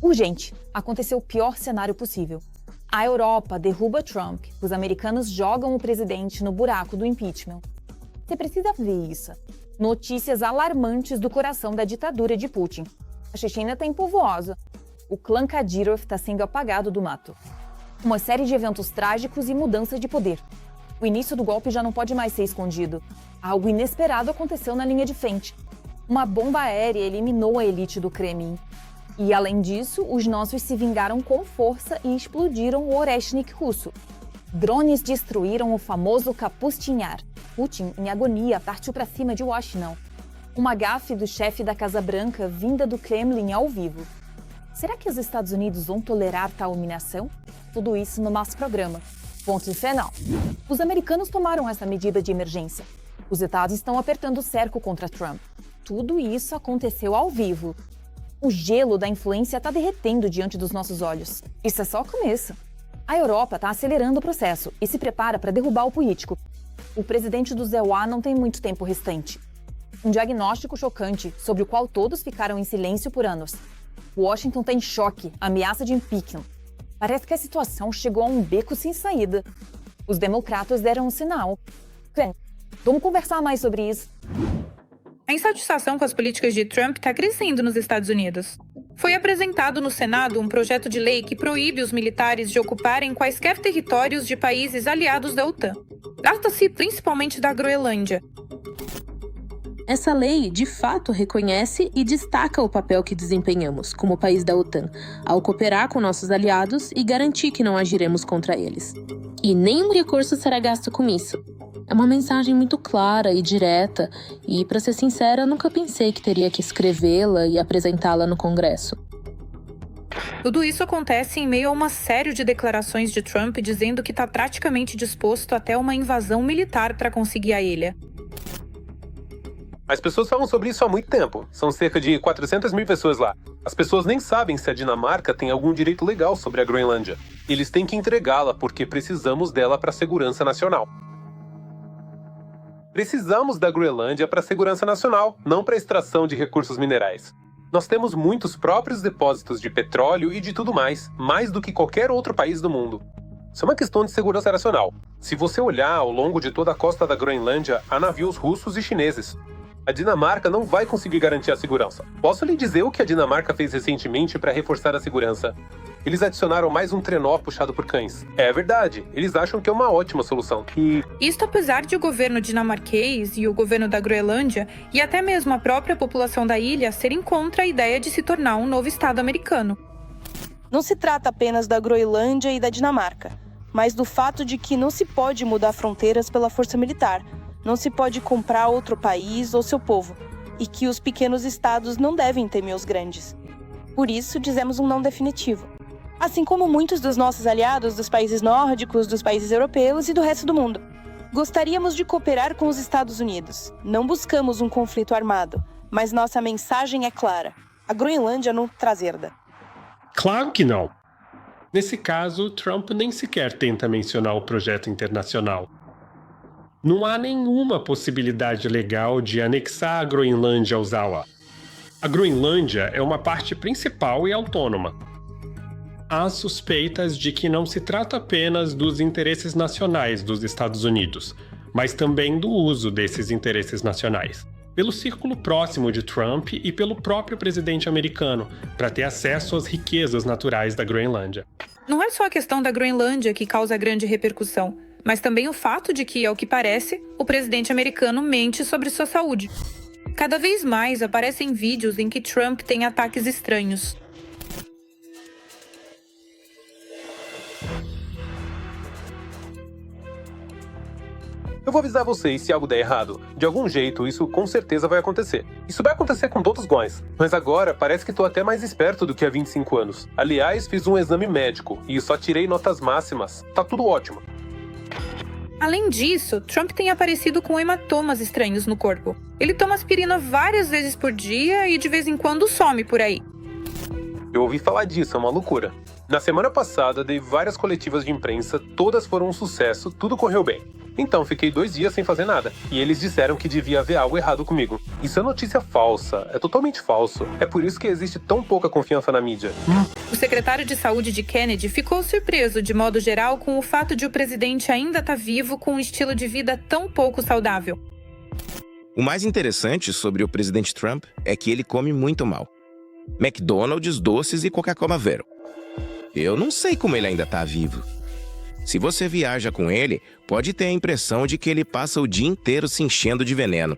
Urgente, aconteceu o pior cenário possível. A Europa derruba Trump, os americanos jogam o presidente no buraco do impeachment. Você precisa ver isso. Notícias alarmantes do coração da ditadura de Putin. A Chechênia está empovosa. O clã Kadyrov está sendo apagado do mato. Uma série de eventos trágicos e mudança de poder. O início do golpe já não pode mais ser escondido. Algo inesperado aconteceu na linha de frente. Uma bomba aérea eliminou a elite do Kremlin. E, além disso, os nossos se vingaram com força e explodiram o Oreshnik russo. Drones destruíram o famoso Kapustin Yar. Putin, em agonia, partiu para cima de Washington. Uma gafe do chefe da Casa Branca vinda do Kremlin ao vivo. Será que os Estados Unidos vão tolerar tal humilhação? Tudo isso no nosso programa. Ponto final. Os americanos tomaram essa medida de emergência. Os estados estão apertando o cerco contra Trump. Tudo isso aconteceu ao vivo. O gelo da influência está derretendo diante dos nossos olhos. Isso é só o começo. A Europa está acelerando o processo e se prepara para derrubar o político. O presidente do ZEUA não tem muito tempo restante. Um diagnóstico chocante sobre o qual todos ficaram em silêncio por anos. Washington está em choque, ameaça de impeachment. Parece que a situação chegou a um beco sem saída. Os democratas deram um sinal. Vamos conversar mais sobre isso. A insatisfação com as políticas de Trump está crescendo nos Estados Unidos. Foi apresentado no Senado um projeto de lei que proíbe os militares de ocuparem quaisquer territórios de países aliados da OTAN. Trata-se principalmente da Groenlândia. Essa lei, de fato, reconhece e destaca o papel que desempenhamos, como país da OTAN, ao cooperar com nossos aliados e garantir que não agiremos contra eles. E nenhum recurso será gasto com isso. É uma mensagem muito clara e direta, e, para ser sincera, nunca pensei que teria que escrevê-la e apresentá-la no Congresso. Tudo isso acontece em meio a uma série de declarações de Trump dizendo que está praticamente disposto até uma invasão militar para conseguir a ilha. As pessoas falam sobre isso há muito tempo. São cerca de 400 mil pessoas lá. As pessoas nem sabem se a Dinamarca tem algum direito legal sobre a Groenlândia. Eles têm que entregá-la porque precisamos dela para a segurança nacional. Precisamos da Groenlândia para a segurança nacional, não para a extração de recursos minerais. Nós temos muitos próprios depósitos de petróleo e de tudo mais do que qualquer outro país do mundo. Isso é uma questão de segurança nacional. Se você olhar ao longo de toda a costa da Groenlândia, há navios russos e chineses. A Dinamarca não vai conseguir garantir a segurança. Posso lhe dizer o que a Dinamarca fez recentemente para reforçar a segurança? Eles adicionaram mais um trenó puxado por cães. É verdade, eles acham que é uma ótima solução. Isto apesar de o governo dinamarquês e o governo da Groenlândia, e até mesmo a própria população da ilha, serem contra a ideia de se tornar um novo estado americano. Não se trata apenas da Groenlândia e da Dinamarca, mas do fato de que não se pode mudar fronteiras pela força militar. Não se pode comprar outro país ou seu povo, e que os pequenos estados não devem temer os grandes. Por isso, dizemos um não definitivo. Assim como muitos dos nossos aliados dos países nórdicos, dos países europeus e do resto do mundo. Gostaríamos de cooperar com os Estados Unidos. Não buscamos um conflito armado, mas nossa mensagem é clara. A Groenlândia não traz herda. Claro que não. Nesse caso, Trump nem sequer tenta mencionar o projeto internacional. Não há nenhuma possibilidade legal de anexar a Groenlândia ao ZEUA. A Groenlândia é uma parte principal e autônoma. Há suspeitas de que não se trata apenas dos interesses nacionais dos Estados Unidos, mas também do uso desses interesses nacionais, pelo círculo próximo de Trump e pelo próprio presidente americano, para ter acesso às riquezas naturais da Groenlândia. Não é só a questão da Groenlândia que causa grande repercussão, mas também o fato de que, ao que parece, o presidente americano mente sobre sua saúde. Cada vez mais aparecem vídeos em que Trump tem ataques estranhos. Eu vou avisar vocês se algo der errado. De algum jeito, isso com certeza vai acontecer. Isso vai acontecer com todos nós. Mas agora, parece que tô até mais esperto do que há 25 anos. Aliás, fiz um exame médico e só tirei notas máximas. Tá tudo ótimo. Além disso, Trump tem aparecido com hematomas estranhos no corpo. Ele toma aspirina várias vezes por dia e de vez em quando some por aí. Eu ouvi falar disso, é uma loucura. Na semana passada, dei várias coletivas de imprensa, todas foram um sucesso, tudo correu bem. Então fiquei 2 dias sem fazer nada. E eles disseram que devia haver algo errado comigo. Isso é notícia falsa. É totalmente falso. É por isso que existe tão pouca confiança na mídia. O secretário de saúde de Kennedy ficou surpreso, de modo geral, com o fato de o presidente ainda estar vivo com um estilo de vida tão pouco saudável. O mais interessante sobre o presidente Trump é que ele come muito mal. McDonald's, doces e Coca-Cola Zero. Eu não sei como ele ainda tá vivo. Se você viaja com ele, pode ter a impressão de que ele passa o dia inteiro se enchendo de veneno.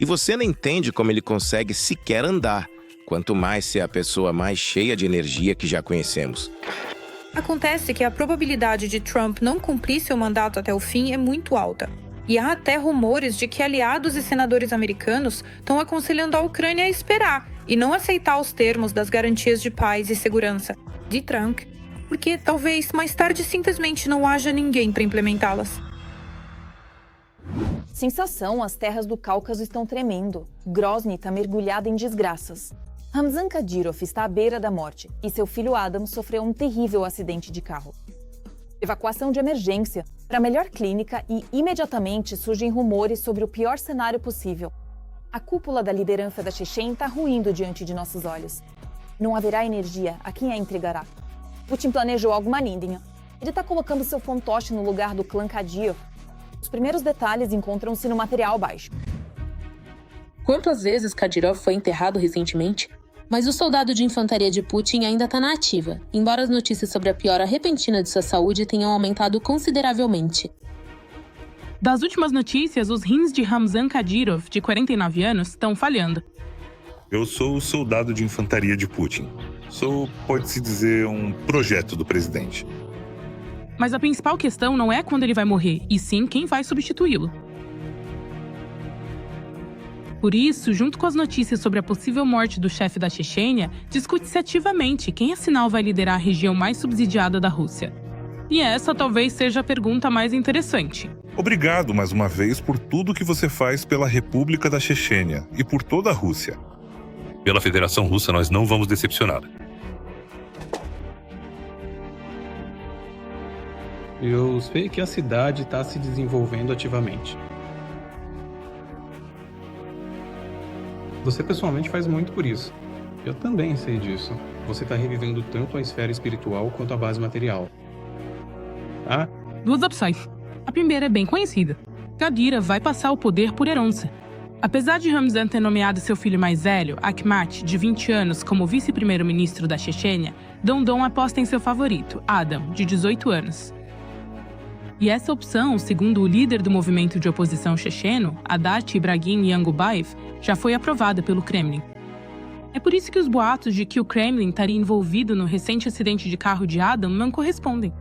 E você não entende como ele consegue sequer andar, quanto mais ser a pessoa mais cheia de energia que já conhecemos. Acontece que a probabilidade de Trump não cumprir seu mandato até o fim é muito alta. E há até rumores de que aliados e senadores americanos estão aconselhando a Ucrânia a esperar e não aceitar os termos das garantias de paz e segurança de Trump, porque talvez mais tarde simplesmente não haja ninguém para implementá-las. Sensação, as terras do Cáucaso estão tremendo. Grozny está mergulhada em desgraças. Ramzan Kadyrov está à beira da morte e seu filho Adam sofreu um terrível acidente de carro. Evacuação de emergência para a melhor clínica e, imediatamente, surgem rumores sobre o pior cenário possível. A cúpula da liderança da Chechênia está ruindo diante de nossos olhos. Não haverá energia a quem a entregará. Putin planejou algo maligno. Ele está colocando seu fantoche no lugar do clã Kadyrov. Os primeiros detalhes encontram-se no material abaixo. Quantas vezes Kadyrov foi enterrado recentemente? Mas o soldado de infantaria de Putin ainda está na ativa, embora as notícias sobre a piora repentina de sua saúde tenham aumentado consideravelmente. Das últimas notícias, os rins de Ramzan Kadyrov, de 49 anos, estão falhando. Eu sou o soldado de infantaria de Putin. Sou, pode-se dizer, um projeto do presidente. Mas a principal questão não é quando ele vai morrer, e sim quem vai substituí-lo. Por isso, junto com as notícias sobre a possível morte do chefe da Chechênia, discute-se ativamente quem afinal vai liderar a região mais subsidiada da Rússia. E essa talvez seja a pergunta mais interessante. Obrigado mais uma vez por tudo que você faz pela República da Chechênia e por toda a Rússia. Pela Federação Russa nós não vamos decepcionar. Eu sei que a cidade está se desenvolvendo ativamente. Você pessoalmente faz muito por isso. Eu também sei disso. Você está revivendo tanto a esfera espiritual quanto a base material. Ah? Duas opções. A primeira é bem conhecida. Kadyrov vai passar o poder por herança. Apesar de Ramzan ter nomeado seu filho mais velho, Akhmat, de 20 anos, como vice-primeiro-ministro da Chechênia, Dondon aposta em seu favorito, Adam, de 18 anos. E essa opção, segundo o líder do movimento de oposição checheno, Hadat Ibragim Yangubaev, já foi aprovada pelo Kremlin. É por isso que os boatos de que o Kremlin estaria envolvido no recente acidente de carro de Adam não correspondem.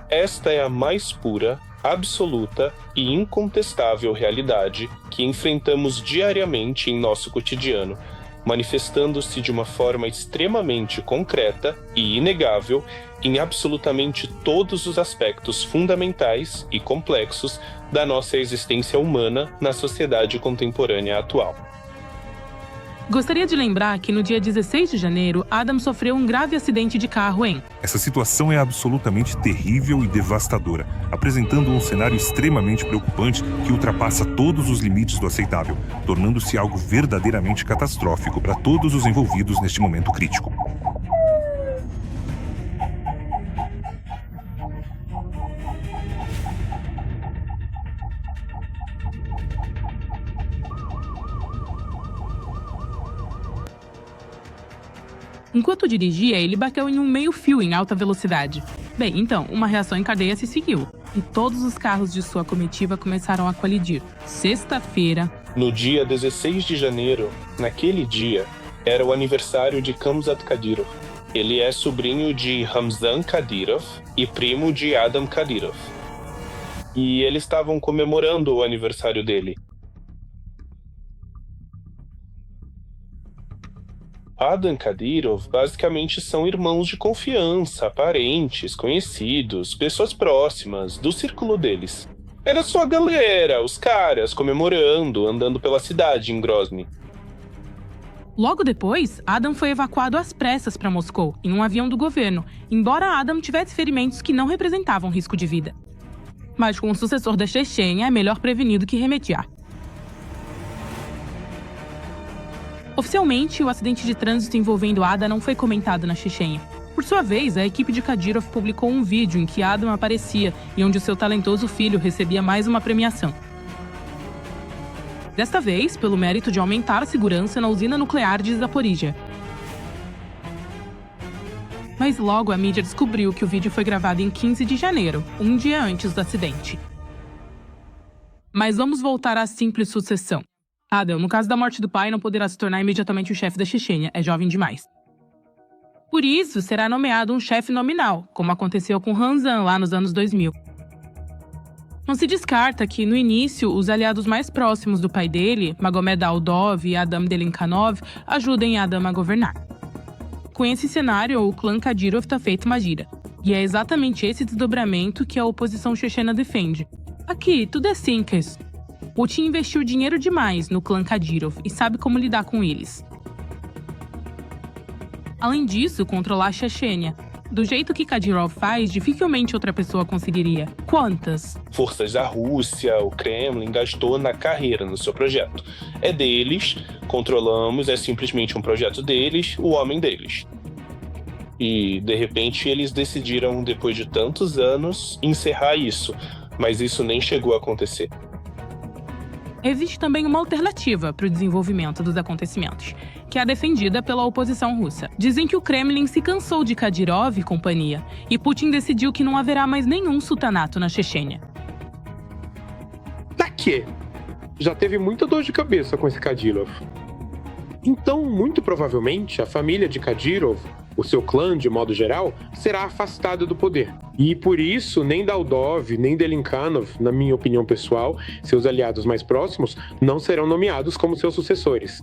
Esta é a mais pura, absoluta e incontestável realidade que enfrentamos diariamente em nosso cotidiano, manifestando-se de uma forma extremamente concreta e inegável em absolutamente todos os aspectos fundamentais e complexos da nossa existência humana na sociedade contemporânea atual. Gostaria de lembrar que no dia 16 de janeiro, Adam sofreu um grave acidente de carro em... Essa situação é absolutamente terrível e devastadora, apresentando um cenário extremamente preocupante que ultrapassa todos os limites do aceitável, tornando-se algo verdadeiramente catastrófico para todos os envolvidos neste momento crítico. Enquanto dirigia, ele bateu em um meio-fio em alta velocidade. Bem, então, uma reação em cadeia se seguiu, e todos os carros de sua comitiva começaram a colidir. Sexta-feira... No dia 16 de janeiro, naquele dia, era o aniversário de Khamzat Kadyrov. Ele é sobrinho de Ramzan Kadyrov e primo de Adam Kadyrov. E eles estavam comemorando o aniversário dele. Adam Kadyrov basicamente são irmãos de confiança, parentes, conhecidos, pessoas próximas, do círculo deles. Era só a galera, os caras, comemorando, andando pela cidade em Grozny. Logo depois, Adam foi evacuado às pressas para Moscou, em um avião do governo, embora Adam tivesse ferimentos que não representavam risco de vida. Mas com o sucessor da Chechênia, é melhor prevenir do que remediar. Oficialmente, o acidente de trânsito envolvendo Adam não foi comentado na Chechênia. Por sua vez, a equipe de Kadyrov publicou um vídeo em que Adam aparecia e onde o seu talentoso filho recebia mais uma premiação. Desta vez, pelo mérito de aumentar a segurança na usina nuclear de Zaporizhia. Mas logo a mídia descobriu que o vídeo foi gravado em 15 de janeiro, um dia antes do acidente. Mas vamos voltar à simples sucessão. Adam, no caso da morte do pai, não poderá se tornar imediatamente o chefe da Chechênia, é jovem demais. Por isso, será nomeado um chefe nominal, como aconteceu com Ramzan lá nos anos 2000. Não se descarta que, no início, os aliados mais próximos do pai dele, Magomed Aldov e Adam Delinkanov, ajudem Adam a governar. Com esse cenário, o clã Kadyrov está feito uma gira. E é exatamente esse desdobramento que a oposição chechena defende. Aqui, tudo é simples. Putin investiu dinheiro demais no clã Kadyrov e sabe como lidar com eles. Além disso, controlar a Chechênia. Do jeito que Kadyrov faz, dificilmente outra pessoa conseguiria. Quantas? Forças da Rússia, o Kremlin gastou na carreira, no seu projeto. É deles, controlamos, é simplesmente um projeto deles, o homem deles. E, de repente, eles decidiram, depois de tantos anos, encerrar isso. Mas isso nem chegou a acontecer. Existe também uma alternativa para o desenvolvimento dos acontecimentos, que é defendida pela oposição russa. Dizem que o Kremlin se cansou de Kadyrov e companhia, e Putin decidiu que não haverá mais nenhum sultanato na Chechênia. Pra quê? Já teve muita dor de cabeça com esse Kadyrov. Então, muito provavelmente, a família de Kadyrov, o seu clã de modo geral, será afastada do poder. E por isso, nem Daldov, nem Delinkanov, na minha opinião pessoal, seus aliados mais próximos, não serão nomeados como seus sucessores.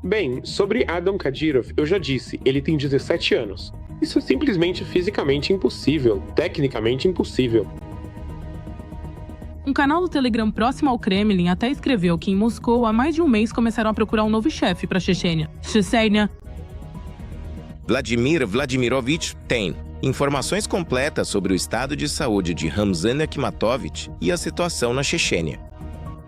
Bem, sobre Adam Kadyrov, eu já disse, ele tem 17 anos. Isso é simplesmente fisicamente impossível, tecnicamente impossível. Um canal do Telegram próximo ao Kremlin até escreveu que em Moscou há mais de um mês começaram a procurar um novo chefe para a Chechênia. Vladimir Vladimirovich tem informações completas sobre o estado de saúde de Ramzan Akhmatovich e a situação na Chechênia.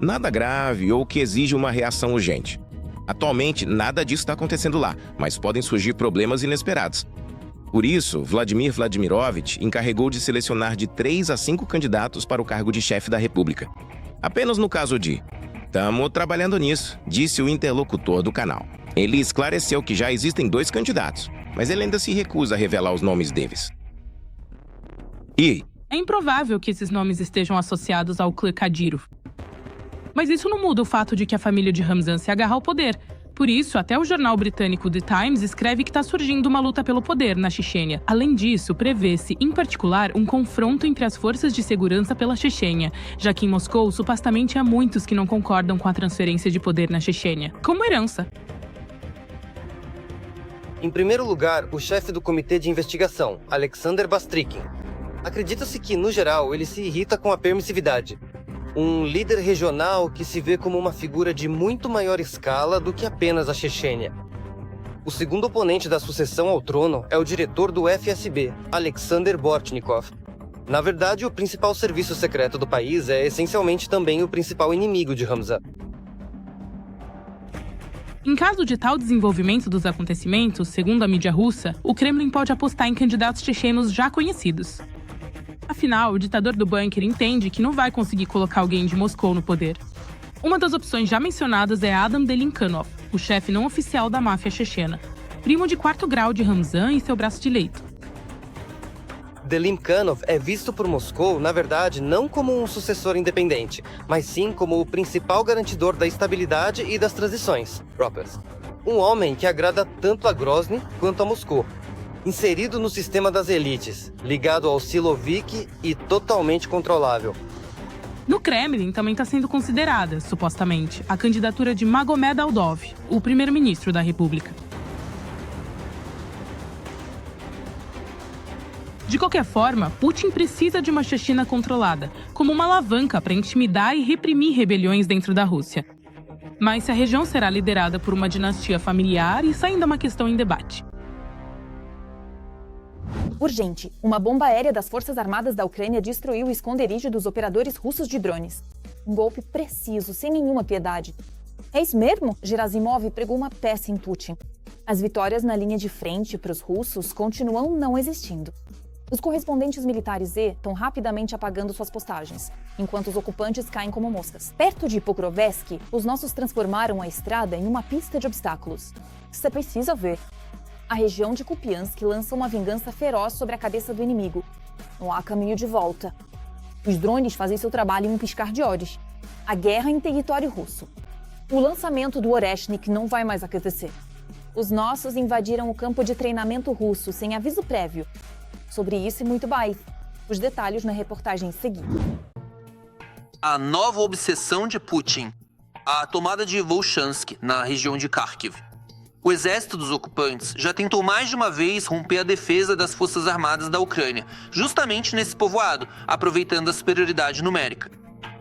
Nada grave ou que exige uma reação urgente. Atualmente, nada disso está acontecendo lá, mas podem surgir problemas inesperados. Por isso, Vladimir Vladimirovich encarregou de selecionar de 3 a 5 candidatos para o cargo de chefe da República. Apenas no caso de "Tamo trabalhando nisso", disse o interlocutor do canal. Ele esclareceu que já existem 2 candidatos, mas ele ainda se recusa a revelar os nomes deles. É improvável que esses nomes estejam associados ao clã Kadyrov. Mas isso não muda o fato de que a família de Ramzan se agarra ao poder. Por isso, até o jornal britânico The Times escreve que está surgindo uma luta pelo poder na Chechênia. Além disso, prevê-se, em particular, um confronto entre as forças de segurança pela Chechênia, já que em Moscou, supostamente há muitos que não concordam com a transferência de poder na Chechênia, como herança. Em primeiro lugar, o chefe do comitê de investigação, Alexander Bastrikin. Acredita-se que, no geral, ele se irrita com a permissividade. Um líder regional que se vê como uma figura de muito maior escala do que apenas a Chechênia. O segundo oponente da sucessão ao trono é o diretor do FSB, Alexander Bortnikov. Na verdade, o principal serviço secreto do país é essencialmente também o principal inimigo de Ramzan. Em caso de tal desenvolvimento dos acontecimentos, segundo a mídia russa, o Kremlin pode apostar em candidatos chechenos já conhecidos. Afinal, o ditador do bunker entende que não vai conseguir colocar alguém de Moscou no poder. Uma das opções já mencionadas é Adam Delinkanov, o chefe não oficial da máfia chechena, primo de 4º grau de Ramzan e seu braço direito. Delinkanov é visto por Moscou, na verdade, não como um sucessor independente, mas sim como o principal garantidor da estabilidade e das transições próprias. Um homem que agrada tanto a Grozny quanto a Moscou. Inserido no sistema das elites, ligado ao Siloviki e totalmente controlável. No Kremlin também está sendo considerada, supostamente, a candidatura de Magomed Aldov, o primeiro-ministro da República. De qualquer forma, Putin precisa de uma Chechena controlada, como uma alavanca para intimidar e reprimir rebeliões dentro da Rússia. Mas se a região será liderada por uma dinastia familiar, isso ainda é uma questão em debate. Urgente. Uma bomba aérea das Forças Armadas da Ucrânia destruiu o esconderijo dos operadores russos de drones. Um golpe preciso, sem nenhuma piedade. É isso mesmo? Gerasimov pregou uma peça em Putin. As vitórias na linha de frente para os russos continuam não existindo. Os correspondentes militares estão rapidamente apagando suas postagens, enquanto os ocupantes caem como moscas. Perto de Pokrovsk, os nossos transformaram a estrada em uma pista de obstáculos. Você precisa ver. A região de Kupiansk lança uma vingança feroz sobre a cabeça do inimigo. Não há caminho de volta. Os drones fazem seu trabalho em um piscar de olhos. A guerra em território russo. O lançamento do Oreshnik não vai mais acontecer. Os nossos invadiram o campo de treinamento russo sem aviso prévio. Sobre isso e muito mais. Os detalhes na reportagem seguinte. A nova obsessão de Putin. A tomada de Volchansk, na região de Kharkiv. O exército dos ocupantes já tentou mais de uma vez romper a defesa das forças armadas da Ucrânia, justamente nesse povoado, aproveitando a superioridade numérica.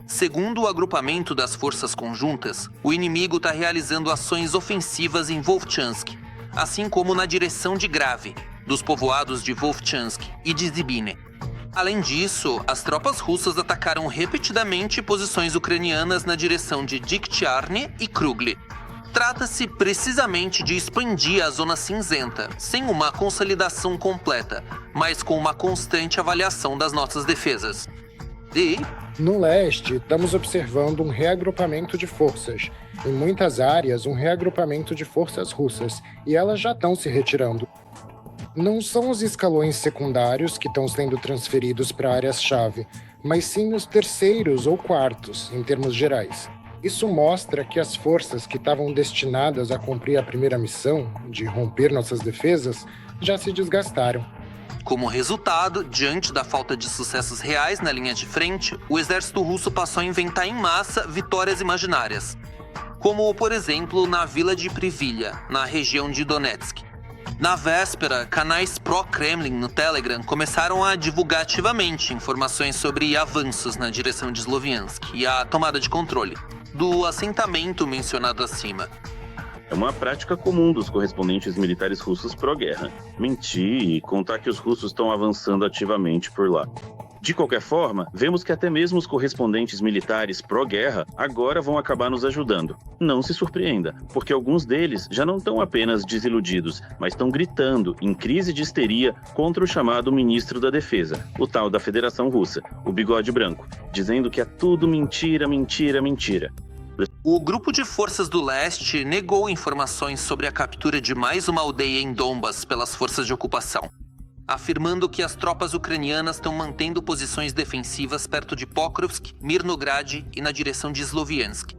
Segundo o agrupamento das forças conjuntas, o inimigo está realizando ações ofensivas em Volchansk, assim como na direção de Grave, dos povoados de Volchansk e de Zibine. Além disso, as tropas russas atacaram repetidamente posições ucranianas na direção de Diktyarny e Krugli. Trata-se precisamente de expandir a zona cinzenta, sem uma consolidação completa, mas com uma constante avaliação das nossas defesas. E... no leste, estamos observando um reagrupamento de forças. Em muitas áreas, um reagrupamento de forças russas, e elas já estão se retirando. Não são os escalões secundários que estão sendo transferidos para áreas-chave, mas sim os terceiros ou quartos, em termos gerais. Isso mostra que as forças que estavam destinadas a cumprir a primeira missão, de romper nossas defesas, já se desgastaram. Como resultado, diante da falta de sucessos reais na linha de frente, o exército russo passou a inventar em massa vitórias imaginárias. Como, por exemplo, na vila de Privilha, na região de Donetsk. Na véspera, canais pró-Kremlin no Telegram começaram a divulgar ativamente informações sobre avanços na direção de Sloviansk e a tomada de controle do assentamento mencionado acima. É uma prática comum dos correspondentes militares russos pró-guerra. Mentir e contar que os russos estão avançando ativamente por lá. De qualquer forma, vemos que até mesmo os correspondentes militares pró-guerra agora vão acabar nos ajudando. Não se surpreenda, porque alguns deles já não estão apenas desiludidos, mas estão gritando, em crise de histeria, contra o chamado ministro da Defesa, o tal da Federação Russa, o Bigode Branco, dizendo que é tudo mentira, mentira, mentira. O grupo de forças do leste negou informações sobre a captura de mais uma aldeia em Donbas pelas forças de ocupação, afirmando que as tropas ucranianas estão mantendo posições defensivas perto de Pokrovsk, Mirnograd e na direção de Sloviansk.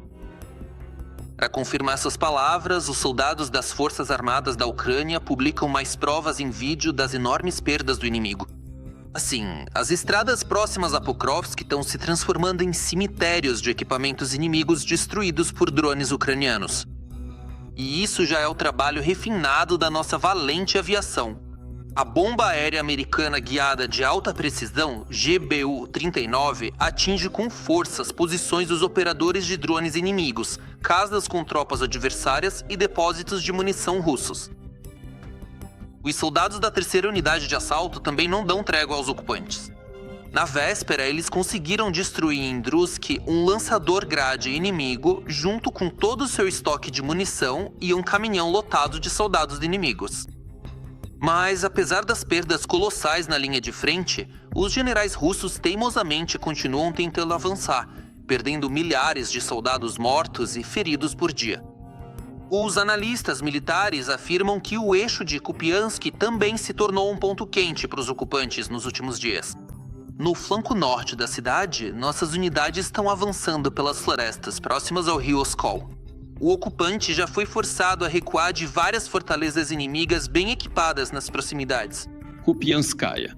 Para confirmar essas palavras, os soldados das Forças Armadas da Ucrânia publicam mais provas em vídeo das enormes perdas do inimigo. Assim, as estradas próximas a Pokrovsk estão se transformando em cemitérios de equipamentos inimigos destruídos por drones ucranianos. E isso já é o trabalho refinado da nossa valente aviação. A bomba aérea americana guiada de alta precisão, GBU-39, atinge com força as posições dos operadores de drones inimigos, casas com tropas adversárias e depósitos de munição russos. Os soldados da 3ª Unidade de Assalto também não dão trégua aos ocupantes. Na véspera, eles conseguiram destruir em Drusk um lançador grade inimigo junto com todo o seu estoque de munição e um caminhão lotado de soldados inimigos. Mas, apesar das perdas colossais na linha de frente, os generais russos teimosamente continuam tentando avançar, perdendo milhares de soldados mortos e feridos por dia. Os analistas militares afirmam que o eixo de Kupiansk também se tornou um ponto quente para os ocupantes nos últimos dias. No flanco norte da cidade, nossas unidades estão avançando pelas florestas próximas ao rio Oskol. O ocupante já foi forçado a recuar de várias fortalezas inimigas bem equipadas nas proximidades. Kupianskaya.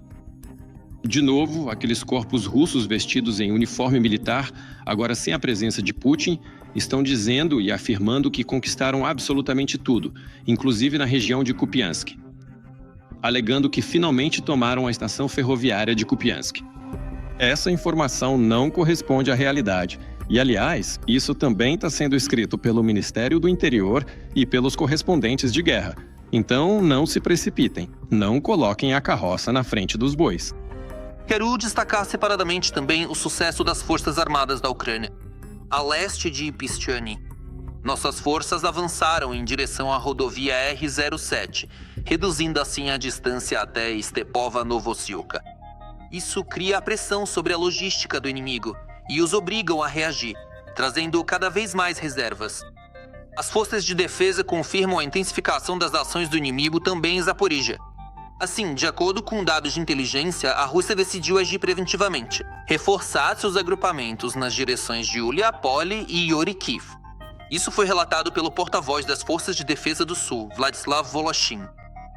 De novo, aqueles corpos russos vestidos em uniforme militar, agora sem a presença de Putin, estão dizendo e afirmando que conquistaram absolutamente tudo, inclusive na região de Kupiansk, alegando que finalmente tomaram a estação ferroviária de Kupiansk. Essa informação não corresponde à realidade, E, aliás, isso também está sendo escrito pelo Ministério do Interior e pelos correspondentes de guerra. Então, não se precipitem. Não coloquem a carroça na frente dos bois. Quero destacar separadamente também o sucesso das Forças Armadas da Ucrânia. A leste de Pistiany, nossas forças avançaram em direção à rodovia R-07, reduzindo assim a distância até Stepova-Novosilka. Isso cria a pressão sobre a logística do inimigo e os obrigam a reagir, trazendo cada vez mais reservas. As forças de defesa confirmam a intensificação das ações do inimigo também em Zaporizhia. Assim, de acordo com dados de inteligência, a Rússia decidiu agir preventivamente, reforçar seus agrupamentos nas direções de Uliapole e Yorikiv. Isso foi relatado pelo porta-voz das Forças de Defesa do Sul, Vladislav Voloshin.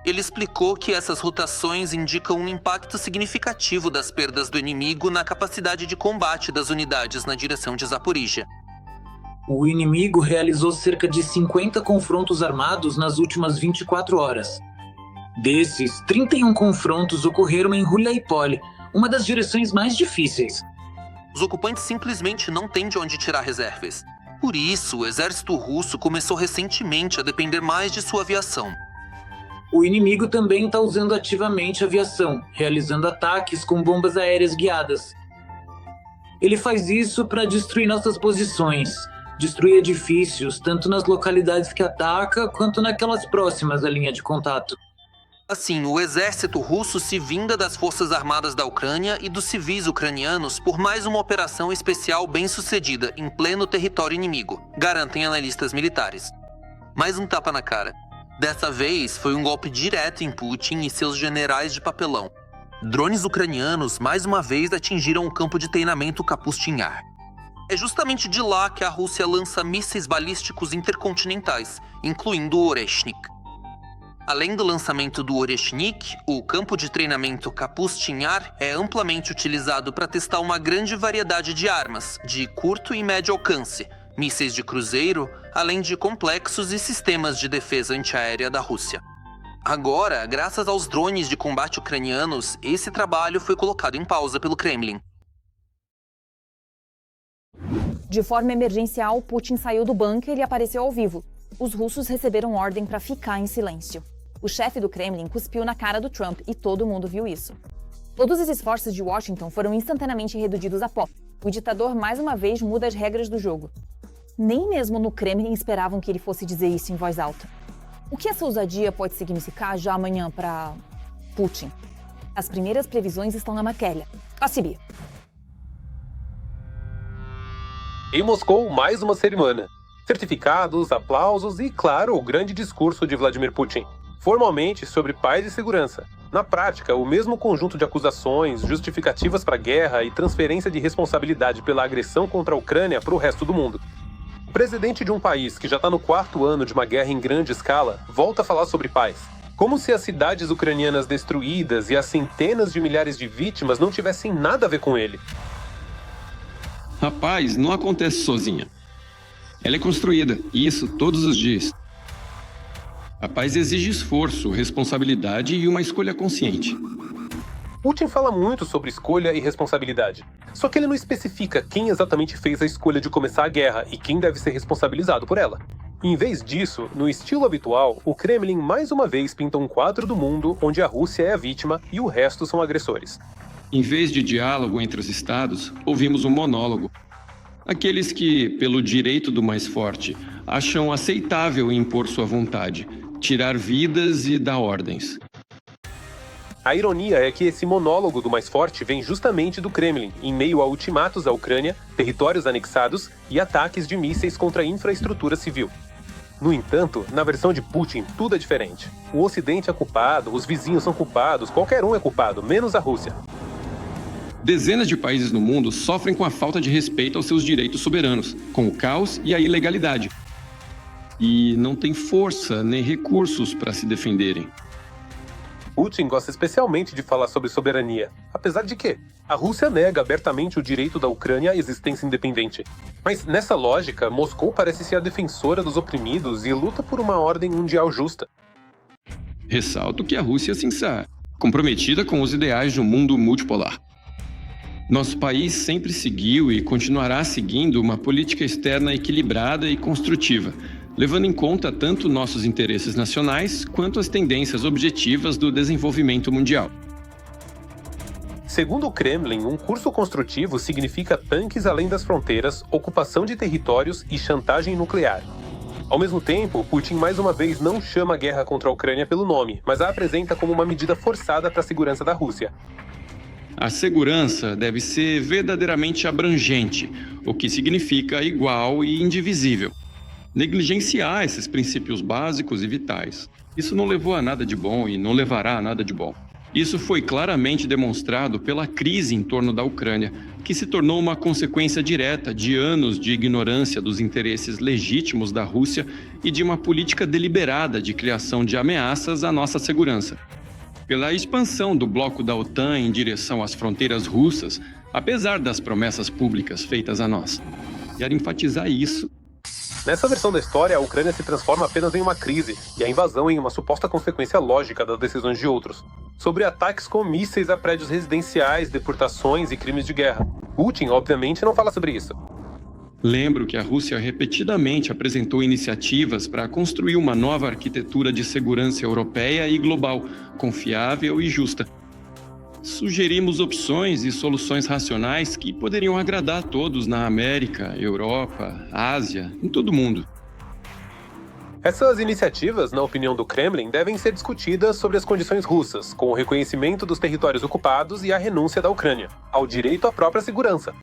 Ele explicou que essas rotações indicam um impacto significativo das perdas do inimigo na capacidade de combate das unidades na direção de Zaporizhia. O inimigo realizou cerca de 50 confrontos armados nas últimas 24 horas. Desses, 31 confrontos ocorreram em Huliaipole, uma das direções mais difíceis. Os ocupantes simplesmente não têm de onde tirar reservas. Por isso, o exército russo começou recentemente a depender mais de sua aviação. O inimigo também está usando ativamente a aviação, realizando ataques com bombas aéreas guiadas. Ele faz isso para destruir nossas posições, destruir edifícios, tanto nas localidades que ataca, quanto naquelas próximas à linha de contato. Assim, o exército russo se vinga das forças armadas da Ucrânia e dos civis ucranianos por mais uma operação especial bem-sucedida em pleno território inimigo, garantem analistas militares. Mais um tapa na cara. Dessa vez, foi um golpe direto em Putin e seus generais de papelão. Drones ucranianos mais uma vez atingiram o campo de treinamento Kapustin Yar. É justamente de lá que a Rússia lança mísseis balísticos intercontinentais, incluindo o Oreshnik. Além do lançamento do Oreshnik, o campo de treinamento Kapustin Yar é amplamente utilizado para testar uma grande variedade de armas, de curto e médio alcance, mísseis de cruzeiro, além de complexos e sistemas de defesa antiaérea da Rússia. Agora, graças aos drones de combate ucranianos, esse trabalho foi colocado em pausa pelo Kremlin. De forma emergencial, Putin saiu do bunker e apareceu ao vivo. Os russos receberam ordem para ficar em silêncio. O chefe do Kremlin cuspiu na cara do Trump e todo mundo viu isso. Todos os esforços de Washington foram instantaneamente reduzidos a pó. O ditador mais uma vez muda as regras do jogo. Nem mesmo no Kremlin esperavam que ele fosse dizer isso em voz alta. O que essa ousadia pode significar já amanhã para Putin? As primeiras previsões estão na matéria. A Sibir. Em Moscou, mais uma cerimônia. Certificados, aplausos e, claro, o grande discurso de Vladimir Putin. Formalmente sobre paz e segurança. Na prática, o mesmo conjunto de acusações, justificativas para a guerra e transferência de responsabilidade pela agressão contra a Ucrânia para o resto do mundo. O presidente de um país que já está no 4º ano de uma guerra em grande escala volta a falar sobre paz. Como se as cidades ucranianas destruídas e as centenas de milhares de vítimas não tivessem nada a ver com ele. A paz não acontece sozinha. Ela é construída, e isso todos os dias. A paz exige esforço, responsabilidade e uma escolha consciente. Putin fala muito sobre escolha e responsabilidade. Só que ele não especifica quem exatamente fez a escolha de começar a guerra e quem deve ser responsabilizado por ela. Em vez disso, no estilo habitual, o Kremlin mais uma vez pinta um quadro do mundo onde a Rússia é a vítima e o resto são agressores. Em vez de diálogo entre os estados, ouvimos um monólogo. Aqueles que, pelo direito do mais forte, acham aceitável impor sua vontade, tirar vidas e dar ordens. A ironia é que esse monólogo do mais forte vem justamente do Kremlin, em meio a ultimatos à Ucrânia, territórios anexados e ataques de mísseis contra a infraestrutura civil. No entanto, na versão de Putin, tudo é diferente. O Ocidente é culpado, os vizinhos são culpados, qualquer um é culpado, menos a Rússia. Dezenas de países no mundo sofrem com a falta de respeito aos seus direitos soberanos, com o caos e a ilegalidade. E não têm força nem recursos para se defenderem. Putin gosta especialmente de falar sobre soberania, apesar de que a Rússia nega abertamente o direito da Ucrânia à existência independente. Mas nessa lógica, Moscou parece ser a defensora dos oprimidos e luta por uma ordem mundial justa. Ressalto que a Rússia é sincera, comprometida com os ideais de um mundo multipolar. Nosso país sempre seguiu e continuará seguindo uma política externa equilibrada e construtiva, levando em conta tanto nossos interesses nacionais quanto as tendências objetivas do desenvolvimento mundial. Segundo o Kremlin, um curso construtivo significa tanques além das fronteiras, ocupação de territórios e chantagem nuclear. Ao mesmo tempo, Putin mais uma vez não chama a guerra contra a Ucrânia pelo nome, mas a apresenta como uma medida forçada para a segurança da Rússia. A segurança deve ser verdadeiramente abrangente, o que significa igual e indivisível. Negligenciar esses princípios básicos e vitais. Isso não levou a nada de bom e não levará a nada de bom. Isso foi claramente demonstrado pela crise em torno da Ucrânia, que se tornou uma consequência direta de anos de ignorância dos interesses legítimos da Rússia e de uma política deliberada de criação de ameaças à nossa segurança. Pela expansão do bloco da OTAN em direção às fronteiras russas, apesar das promessas públicas feitas a nós. Quero enfatizar isso. Nessa versão da história, a Ucrânia se transforma apenas em uma crise e a invasão em uma suposta consequência lógica das decisões de outros. Sobre ataques com mísseis a prédios residenciais, deportações e crimes de guerra. Putin, obviamente, não fala sobre isso. Lembro que a Rússia repetidamente apresentou iniciativas para construir uma nova arquitetura de segurança europeia e global, confiável e justa. Sugerimos opções e soluções racionais que poderiam agradar a todos na América, Europa, Ásia, em todo o mundo. Essas iniciativas, na opinião do Kremlin, devem ser discutidas sobre as condições russas, com o reconhecimento dos territórios ocupados e a renúncia da Ucrânia ao direito à própria segurança.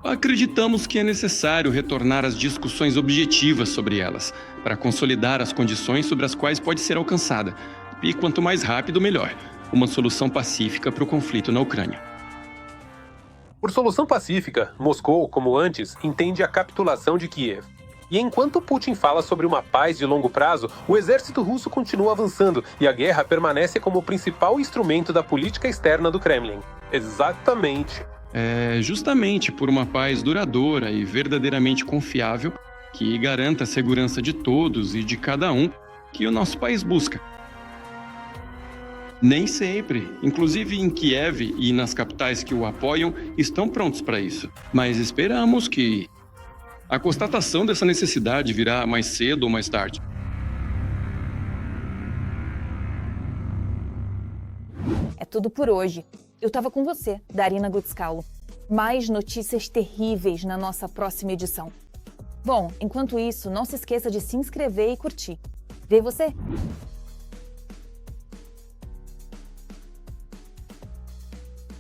Acreditamos que é necessário retornar às discussões objetivas sobre elas, para consolidar as condições sobre as quais pode ser alcançada, e quanto mais rápido, melhor, uma solução pacífica para o conflito na Ucrânia. Por solução pacífica, Moscou, como antes, entende a capitulação de Kiev. E enquanto Putin fala sobre uma paz de longo prazo, o exército russo continua avançando e a guerra permanece como o principal instrumento da política externa do Kremlin. Exatamente. É justamente por uma paz duradoura e verdadeiramente confiável, que garanta a segurança de todos e de cada um, que o nosso país busca. Nem sempre, inclusive em Kiev e nas capitais que o apoiam, estão prontos para isso. Mas esperamos que a constatação dessa necessidade virá mais cedo ou mais tarde. É tudo por hoje. Eu tava com você, Darina Gutskalo. Mais notícias terríveis na nossa próxima edição. Bom, enquanto isso, não se esqueça de se inscrever e curtir. Vê você!